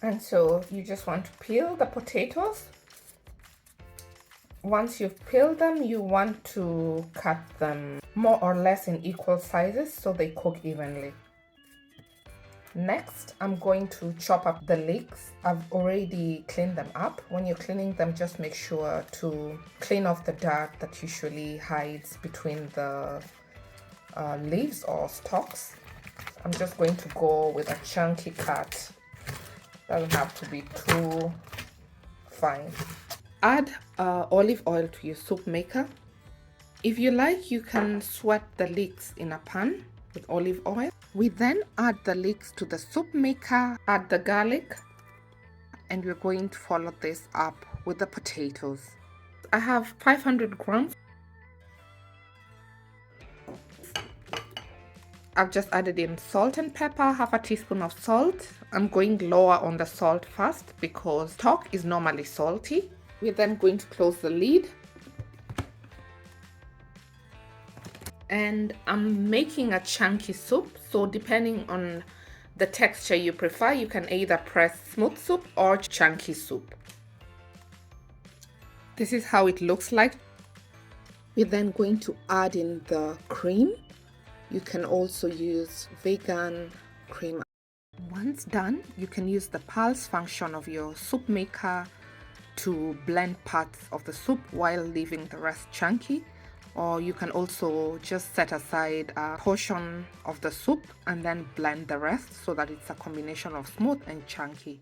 And so you just want to peel the potatoes. Once you've peeled them, you want to cut them more or less in equal sizes so they cook evenly. Next, I'm going to chop up the leeks. I've already cleaned them up. When you're cleaning them, just make sure to clean off the dirt that usually hides between the leaves or stalks. I'm just going to go with a chunky cut. Doesn't have to be too fine. Add olive oil to your soup maker. If you like, you can sweat the leeks in a pan with olive oil. We then add the leeks to the soup maker, add the garlic, and we're going to follow this up with the potatoes. I have 500 grams. I've just added in salt and pepper, half a teaspoon of salt. I'm going lower on the salt first because stock is normally salty. We're then going to close the lid. And I'm making a chunky soup, so depending on the texture you prefer, you can either press smooth soup or chunky soup. This is how it looks like. We're then going to add in the cream. You can also use vegan cream. Once done, you can use the pulse function of your soup maker to blend parts of the soup while leaving the rest chunky. Or you can also just set aside a portion of the soup and then blend the rest so that it's a combination of smooth and chunky.